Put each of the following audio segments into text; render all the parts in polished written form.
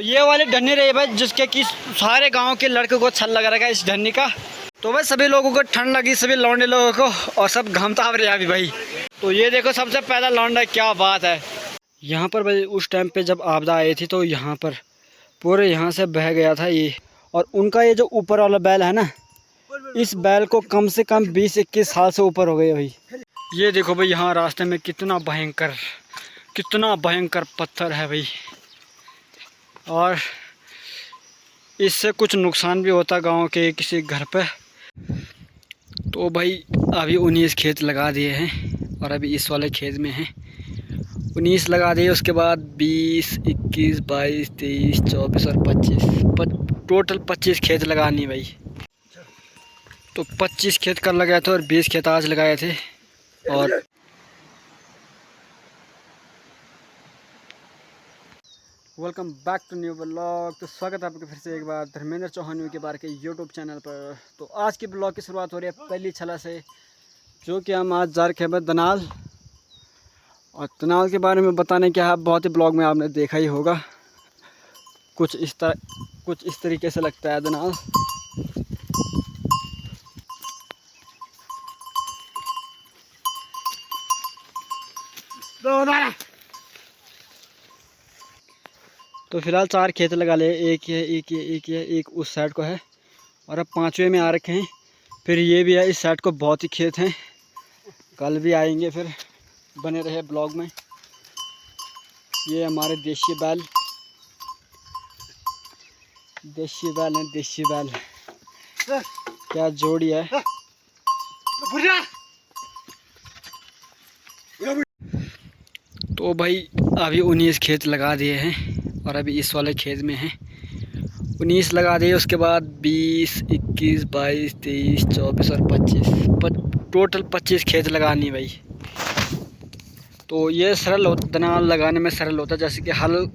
तो ये वाली ढन्नी रही भाई, जिसके कि सारे गांव के लड़कों को छल लगा रखा है इस ढन्नी का। तो भाई सभी लोगों को ठंड लगी, सभी लौंडे लोगों को, और सब घामता रहे अभी भाई। तो ये देखो सबसे पहला लौंडा, क्या बात है। यहाँ पर भाई उस टाइम पे जब आपदा आई थी तो यहाँ पर पूरे यहाँ से बह गया था ये। और उनका ये जो ऊपर वाला बैल है ना, इस बैल को कम से कम 20-21 साल से ऊपर हो गए भाई। ये देखो भाई यहाँ रास्ते में कितना भयंकर पत्थर है भाई। और इससे कुछ नुकसान भी होता गांव के किसी घर पे। तो भाई अभी 19 खेत लगा दिए हैं और अभी इस वाले खेत में हैं 19 लगा दिए। उसके बाद 20, 21, 22, 23, 24 और 25, टोटल 25 खेत लगानी भाई। तो 25 खेत कल लगाए थे और 20 खेत आज लगाए थे। और welcome back to new blog. तो स्वागत है आपके फिर से एक बार धर्मेंद्र चौहान के बारे के यूट्यूब चैनल पर। तो आज की ब्लॉग की शुरुआत हो रही है पहली छला से, जो कि हम आज जा रखे हैं दनाल। और दनाल के बारे में बताने क्या है, बहुत ही ब्लॉग में आपने देखा ही होगा। कुछ इस तरीके से लगता है दनाल। तो फिलहाल 4 खेत लगा ले, एक उस साइड को है और अब 5वें में आ रखे हैं। फिर ये भी है, इस साइड को बहुत ही खेत हैं। कल भी आएंगे, फिर बने रहे ब्लॉग में। ये हमारे देसी बैल हैं, देसी बैल। क्या जोड़ी है। तो भाई अभी 19 खेत लगा दिए हैं और अभी इस वाले खेत में हैं 19 लगा दिए। उसके बाद 20, 21, 22, 23, 24 और 25, टोटल 25 खेत लगानी भाई। तो ये सरल होता, दनाल लगाने में सरल होता है। जैसे कि हल,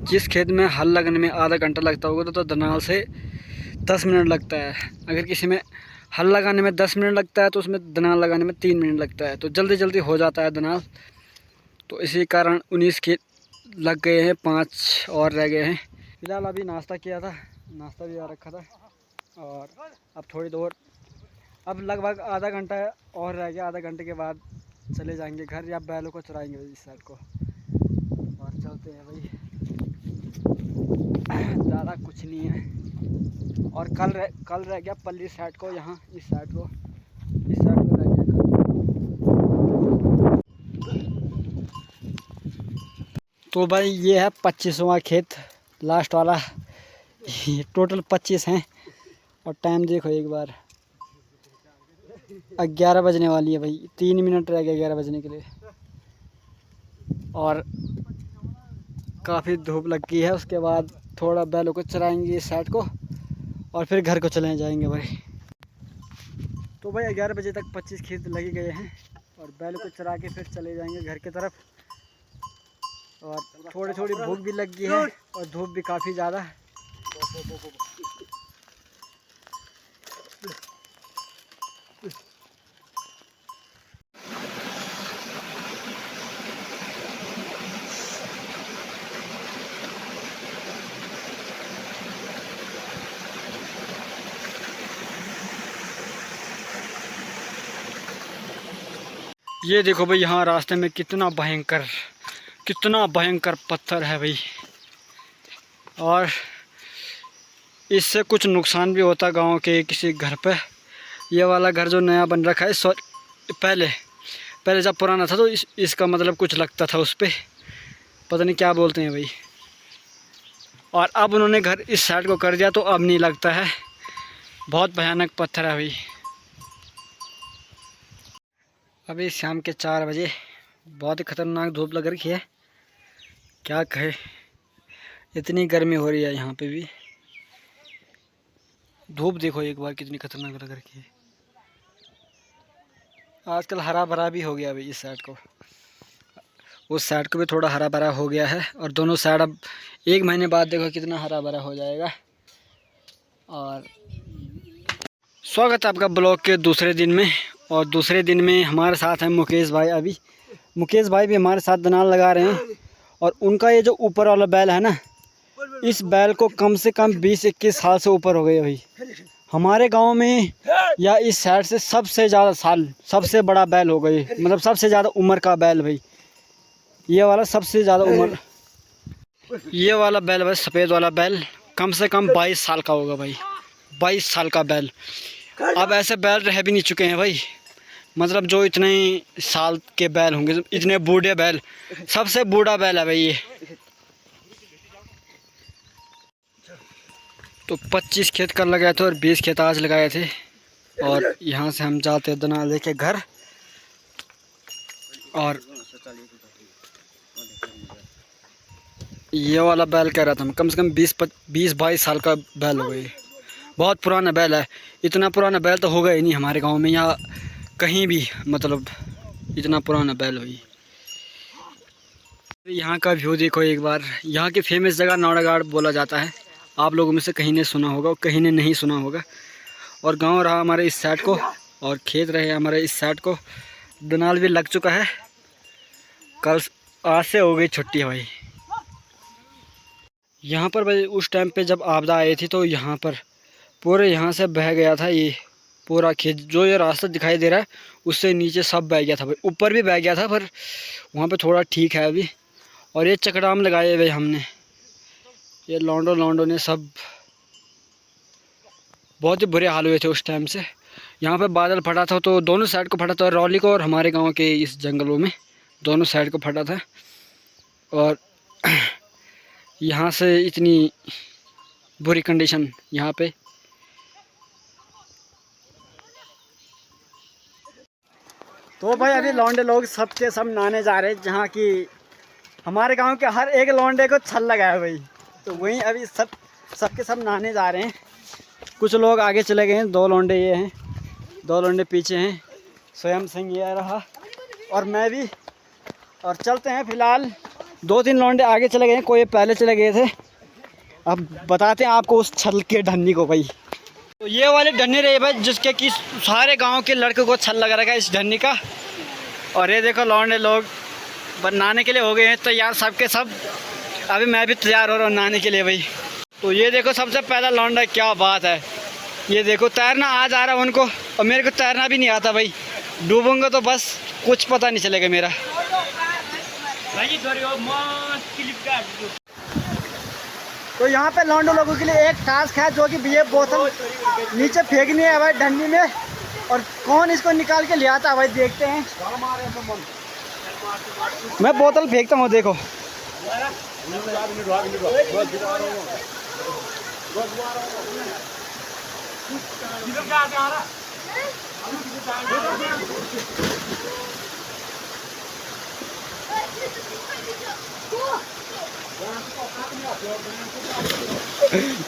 जिस खेत में हल लगने में आधा घंटा लगता होगा तो दनाल से 10 मिनट लगता है। अगर किसी में हल लगाने में 10 मिनट लगता है तो उसमें दनाल लगाने में 3 मिनट लगता है। तो जल्दी जल्दी हो जाता है दनाल। तो इसी कारण 19 खेत लग गए हैं, 5 और रह गए हैं। फिलहाल अभी नाश्ता किया था, नाश्ता भी आ रखा था। और अब थोड़ी देर, अब लगभग आधा घंटा और रह गया। आधा घंटे के बाद चले जाएंगे घर, या बैलों को चराएंगे इस साइड को। और चलते हैं भाई, ज़्यादा कुछ नहीं है। और कल रह गया पल्ली साइड को, यहाँ इस साइड को रह गया कल। तो भाई ये है 25वां खेत, लास्ट वाला। टोटल 25 हैं। और टाइम देखो एक बार, 11 बजने वाली है भाई। 3 मिनट रह गए 11 बजने के लिए। और काफ़ी धूप लग गई है। उसके बाद थोड़ा बैलों को चराएंगे इस साइड को और फिर घर को चले जाएंगे भाई। तो भाई 11 बजे तक 25 खेत लगे गए हैं और बैलों को चरा के फिर चले जाएंगे घर की तरफ। और थोड़ी भूख भी लग गई है और धूप भी काफ़ी ज़्यादा है। ये देखो भाई यहाँ रास्ते में कितना भयंकर पत्थर है भाई। और इससे कुछ नुकसान भी होता गांव के किसी घर पे। ये वाला घर जो नया बन रखा है, पहले जब पुराना था तो इसका मतलब कुछ लगता था उस पर, पता नहीं क्या बोलते हैं भाई। और अब उन्होंने घर इस साइड को कर दिया तो अब नहीं लगता है। बहुत भयानक पत्थर है भाई। अभी शाम के 4 बजे, बहुत ही ख़तरनाक धूप लग रही है, क्या कहे। इतनी गर्मी हो रही है यहाँ पे भी। धूप देखो एक बार कितनी खतरनाक लग रही है। आजकल हरा भरा भी हो गया भाई इस साइड को, उस साइड को भी थोड़ा हरा भरा हो गया है। और दोनों साइड अब 1 महीने बाद देखो कितना हरा भरा हो जाएगा। और स्वागत है आपका ब्लॉग के दूसरे दिन में। और दूसरे दिन में हमारे साथ हैं मुकेश भाई। अभी मुकेश भाई भी हमारे साथ दनाल लगा रहे हैं। और उनका ये जो ऊपर वाला बैल है ना, इस बैल को कम से कम 20-21 साल से ऊपर हो गए भाई। हमारे गांव में या इस साइड से सबसे ज़्यादा साल, सबसे बड़ा बैल हो गई, मतलब सबसे ज़्यादा उम्र का बैल भाई। ये वाला सबसे ज़्यादा उम्र, ये वाला बैल भाई, सफ़ेद वाला बैल कम से कम 22 साल का होगा भाई। 22 साल का बैल। अब ऐसे बैल रह भी नहीं चुके हैं भाई, मतलब जो इतने साल के बैल होंगे, इतने बूढ़े बैल, सबसे बूढ़ा बैल है भाई ये। तो 25 खेत कल लगाए थे और 20 खेत आज लगाए थे। और यहाँ से हम जाते दनाल लेके घर। और ये वाला बैल कह रहा था मैं, कम से कम 20-22 साल का बैल हो गई। बहुत पुराना बैल है। इतना पुराना बैल तो होगा ही नहीं हमारे गांव में या कहीं भी, मतलब इतना पुराना बैल हुई। यहाँ का व्यू देखो एक बार। यहाँ की फेमस जगह नौड़ागाड़ बोला जाता है। आप लोगों में से कहीं ने सुना होगा और कहीं ने नहीं सुना होगा। और गांव रहा हमारे इस साइड को और खेत रहे हमारे इस साइड को। दनाल भी लग चुका है, कल आज से हो गई छुट्टी है भाई। यहाँ पर भाई उस टाइम पे जब आपदा आई थी तो यहाँ पर पूरे यहाँ से बह गया था ये पूरा खेत। जो ये रास्ता दिखाई दे रहा है उससे नीचे सब बह गया था भाई, ऊपर भी बह गया था पर वहाँ पे थोड़ा ठीक है अभी। और ये चकड़ाम लगाए हुए हमने, ये लौंडो ने सब, बहुत ही बुरे हाल हुए थे उस टाइम से। यहाँ पे बादल फटा था तो दोनों साइड को फटा था, रौली को और हमारे गांव के इस जंगलों में दोनों साइड को फटा था। और यहाँ से इतनी बुरी कंडीशन यहाँ पे। तो भाई अभी लौंडे लोग सब के सब नहाने जा रहे हैं, जहाँ की हमारे गांव के हर एक लौंडे को छल लगा है भाई। तो वहीं अभी सब के सब नहाने जा रहे हैं। कुछ लोग आगे चले गए हैं, 2 लौंडे ये हैं, 2 लौंडे पीछे हैं, स्वयं सिंह ये रहा और मैं भी। और चलते हैं, फ़िलहाल 2-3 लौंडे आगे चले गए हैं, कोई पहले चले गए थे। अब बताते हैं आपको उस छल के ढन्नी को भाई। तो ये वाले ढन्नी रहे भाई जिसके कि सारे गांव के लड़कों को छल लगा रखा है इस ढन्नी का। और ये देखो लौंडे लोग नहाने के लिए हो गए हैं तैयार सब के सब। अभी मैं भी तैयार हो रहा हूँ नहाने के लिए भाई। तो ये देखो सबसे पहला लौंडा, क्या बात है। ये देखो तैरना आज आ रहा है उनको, और मेरे को तैरना भी नहीं आता भाई। डूबूंगा तो बस कुछ पता नहीं चलेगा मेरा। तो यहाँ पे लौंडो लोगों के लिए एक टास्क है, जो कि ये बोतल नीचे फेंकनी है भाई ढन्नी में। और कौन इसको निकाल के ले आता है भाई, देखते हैं। मैं बोतल फेंकता हूँ, देखो।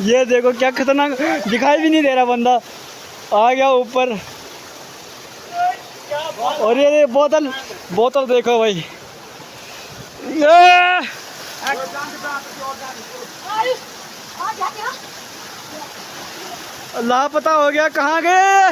ये देखो क्या खतरनाक, दिखाई भी नहीं दे रहा बंदा, आ गया ऊपर। और ये बोतल देखो भाई, लापता हो गया, कहाँ गए।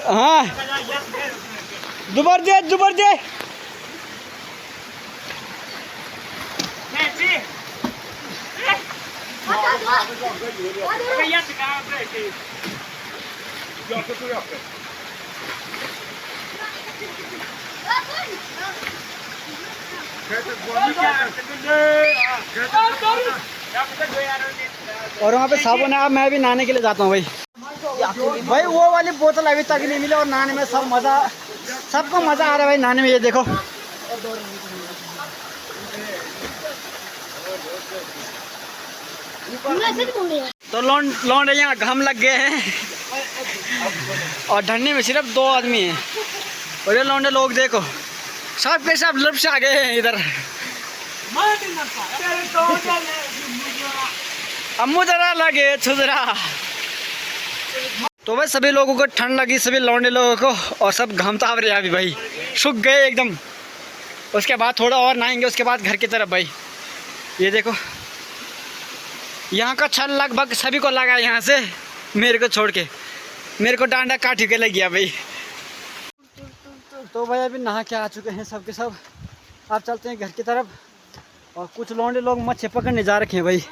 हाँ दुबर दे और वहाँ पे साबुन है। अब मैं भी नहाने के लिए जाता हूँ भाई। वो वाली बोतल अभी तक नहीं मिली और नहाने में सबको मज़ा आ रहा है भाई नहाने में। ये देखो तो लौंडे यहाँ घाम लग गए हैं और ढन्नी में सिर्फ 2 आदमी हैं। और ये लौंडे लोग देखो सब के सब लपस आ गए हैं इधर। अम्मू जरा लगे छुजरा। तो भाई सभी लोगों को ठंड लगी, सभी लौंडे लोगों को, और सब घामताव रहे अभी भाई, सूख गए एकदम। उसके बाद थोड़ा और नहाएंगे, उसके बाद घर की तरफ भाई। ये देखो यहाँ का छल लगभग सभी को लगा है यहाँ से, मेरे को छोड़ के, मेरे को डांडा काट के लग गया भाई। तो भाई अभी नहा के आ चुके हैं सब के सब, अब चलते हैं घर की तरफ। और कुछ लौंडे लोग मच्छी पकड़ने जा रखे हैं भाई।